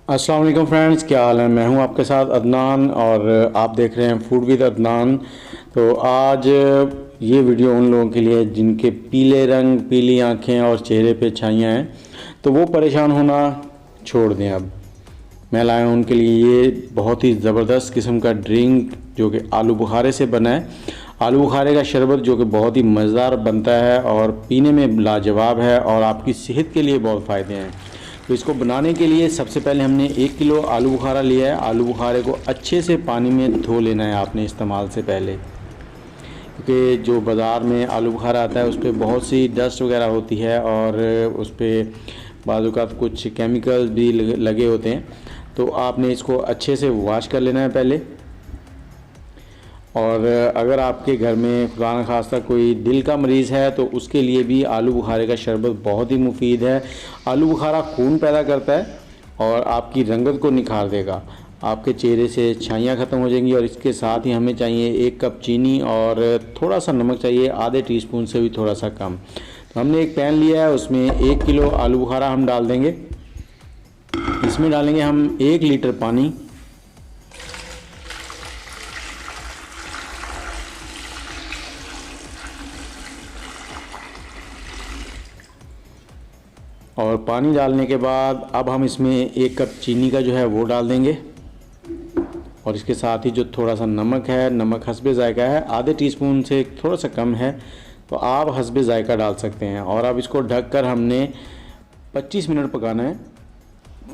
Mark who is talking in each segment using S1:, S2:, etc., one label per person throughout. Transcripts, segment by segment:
S1: अस्सलाम वालेकुम फ्रेंड्स, क्या हाल है। मैं हूं आपके साथ अदनान और आप देख रहे हैं फूड विद अदनान। तो आज ये वीडियो उन लोगों के लिए है जिनके पीले रंग, पीली आंखें और चेहरे पे छाइयाँ हैं, तो वो परेशान होना छोड़ दें। अब मैं लाया हूं उनके लिए ये बहुत ही ज़बरदस्त किस्म का ड्रिंक जो कि आलू बुखारे से बना है। आलू बुखारे का शरबत जो कि बहुत ही मज़ेदार बनता है और पीने में लाजवाब है और आपकी सेहत के लिए बहुत फ़ायदे हैं। तो इसको बनाने के लिए सबसे पहले हमने 1 किलो आलू बुखारा लिया है। आलू बुखारे को अच्छे से पानी में धो लेना है आपने इस्तेमाल से पहले, क्योंकि जो बाज़ार में आलू बुखारा आता है उस पर बहुत सी डस्ट वगैरह होती है और उस पर बाज़ औक़ात कुछ केमिकल्स भी लगे होते हैं। तो आपने इसको अच्छे से वॉश कर लेना है पहले। और अगर आपके घर में खुदा न खास्ता कोई दिल का मरीज़ है तो उसके लिए भी आलू बुखारे का शरबत बहुत ही मुफीद है। आलू बुखारा खून पैदा करता है और आपकी रंगत को निखार देगा, आपके चेहरे से छाइयाँ ख़त्म हो जाएंगी। और इसके साथ ही हमें चाहिए 1 कप चीनी और थोड़ा सा नमक चाहिए, आधे टीस्पून से भी थोड़ा सा कम। तो हमने एक पैन लिया है, उसमें 1 किलो आलू बुखारा हम डाल देंगे। इसमें डालेंगे हम 1 लीटर पानी। और पानी डालने के बाद अब हम इसमें 1 कप चीनी का जो है वो डाल देंगे। और इसके साथ ही जो थोड़ा सा नमक है, नमक हस्बे ज़ायका है, आधे टीस्पून से थोड़ा सा कम है, तो आप हस्बे ज़ायका डाल सकते हैं। और अब इसको ढककर हमने 25 मिनट पकाना है।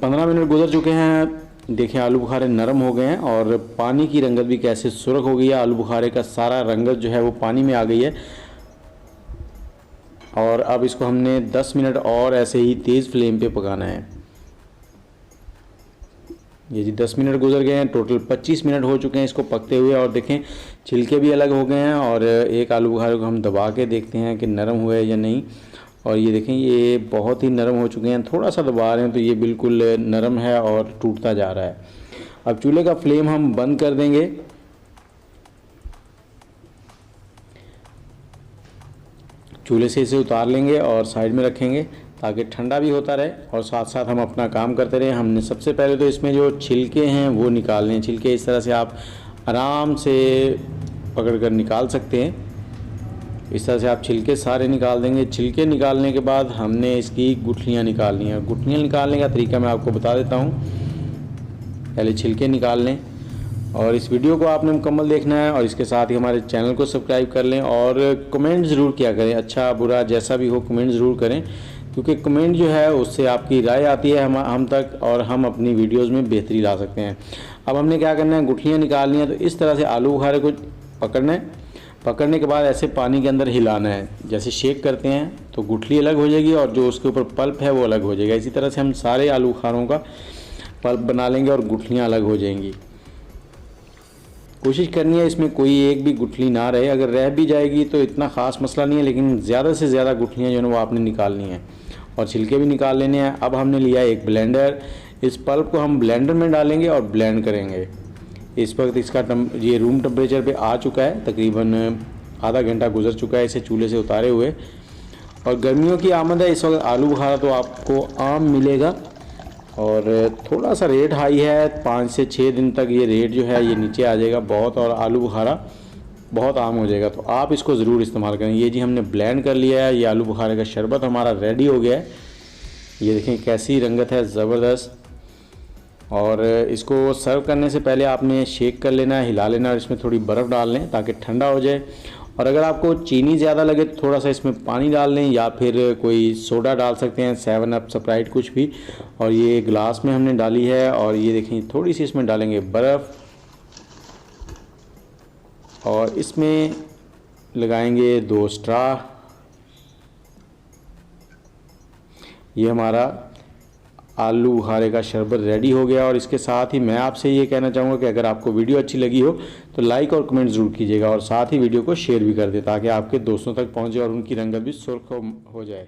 S1: 15 मिनट गुजर चुके हैं, देखें आलू बुखारे नरम हो गए हैं और पानी की रंगत भी कैसे सुर्ख हो गई है। आलू बुखारे का सारा रंगत जो है वो पानी में आ गई है। और अब इसको हमने 10 मिनट और ऐसे ही तेज़ फ्लेम पे पकाना है। ये जी 10 मिनट गुजर गए हैं, टोटल 25 मिनट हो चुके हैं इसको पकते हुए। और देखें छिलके भी अलग हो गए हैं और एक आलू बुखारे को हम दबा के देखते हैं कि नरम हुए या नहीं। और ये देखें ये बहुत ही नरम हो चुके हैं, थोड़ा सा दबा रहे हैं तो ये बिल्कुल नरम है और टूटता जा रहा है। अब चूल्हे का फ्लेम हम बंद कर देंगे। चूल्हे से इसे उतार लेंगे और साइड में रखेंगे ताकि ठंडा भी होता रहे और साथ साथ हम अपना काम करते रहें। हमने सबसे पहले तो इसमें जो छिलके हैं वो निकालने हैं। छिलके इस तरह से आप आराम से पकड़ कर निकाल सकते हैं। इस तरह से आप छिलके सारे निकाल देंगे। छिलके निकालने के बाद हमने इसकी गुठलियाँ निकालनी है। गुठलियाँ निकालने का तरीका मैं आपको बता देता हूँ। पहले छिलके निकाल लें और इस वीडियो को आपने मुकम्मल देखना है और इसके साथ ही हमारे चैनल को सब्सक्राइब कर लें और कमेंट ज़रूर किया करें, अच्छा बुरा जैसा भी हो कमेंट ज़रूर करें, क्योंकि कमेंट जो है उससे आपकी राय आती है हम तक और हम अपनी वीडियोस में बेहतरी ला सकते हैं। अब हमने क्या करना है, गुठलियाँ निकालनी है। तो इस तरह से आलू बुखारे को पकड़ना है। पकड़ने के बाद ऐसे पानी के अंदर हिलाना है, जैसे शेक करते हैं तो गुठली अलग हो जाएगी और जो उसके ऊपर पल्प है वो अलग हो जाएगा। इसी तरह से हम सारे आलू बुखारों का पल्प बना लेंगे और गुठलियाँ अलग हो जाएंगी। कोशिश करनी है इसमें कोई एक भी गुठली ना रहे, अगर रह भी जाएगी तो इतना ख़ास मसला नहीं है, लेकिन ज़्यादा से ज़्यादा गुठलियाँ जो है वो आपने निकालनी है और छिलके भी निकाल लेने हैं। अब हमने लिया एक ब्लेंडर, इस पल्प को हम ब्लेंडर में डालेंगे और ब्लेंड करेंगे। इस वक्त इसका ये रूम टेम्परेचर पे आ चुका है, तकरीबन आधा घंटा गुजर चुका है इसे चूल्हे से उतारे हुए। और गर्मियों की आमद है, इस वक्त आलू बुखारा तो आपको आम मिलेगा और थोड़ा सा रेट हाई है। 5 से 6 दिन तक ये रेट जो है ये नीचे आ जाएगा बहुत और आलू बुखारा बहुत आम हो जाएगा। तो आप इसको ज़रूर इस्तेमाल करें। ये जी हमने ब्लेंड कर लिया है, ये आलू बुखारे का शरबत हमारा रेडी हो गया है। ये देखें कैसी रंगत है, ज़बरदस्त। और इसको सर्व करने से पहले आपने शेक कर लेना है, हिला लेना और इसमें थोड़ी बर्फ़ डाल लें ताकि ठंडा हो जाए। और अगर आपको चीनी ज़्यादा लगे तो थोड़ा सा इसमें पानी डाल लें या फिर कोई सोडा डाल सकते हैं, 7 अप, स्प्राइट, कुछ भी। और ये ग्लास में हमने डाली है और ये देखें थोड़ी सी इसमें डालेंगे बर्फ़ और इसमें लगाएंगे 2 स्ट्रा। ये हमारा आलू बुखारे का शरबत रेडी हो गया। और इसके साथ ही मैं आपसे ये कहना चाहूँगा कि अगर आपको वीडियो अच्छी लगी हो तो लाइक और कमेंट ज़रूर कीजिएगा और साथ ही वीडियो को शेयर भी कर दें ताकि आपके दोस्तों तक पहुँचे और उनकी रंगत भी सुर्ख हो जाए।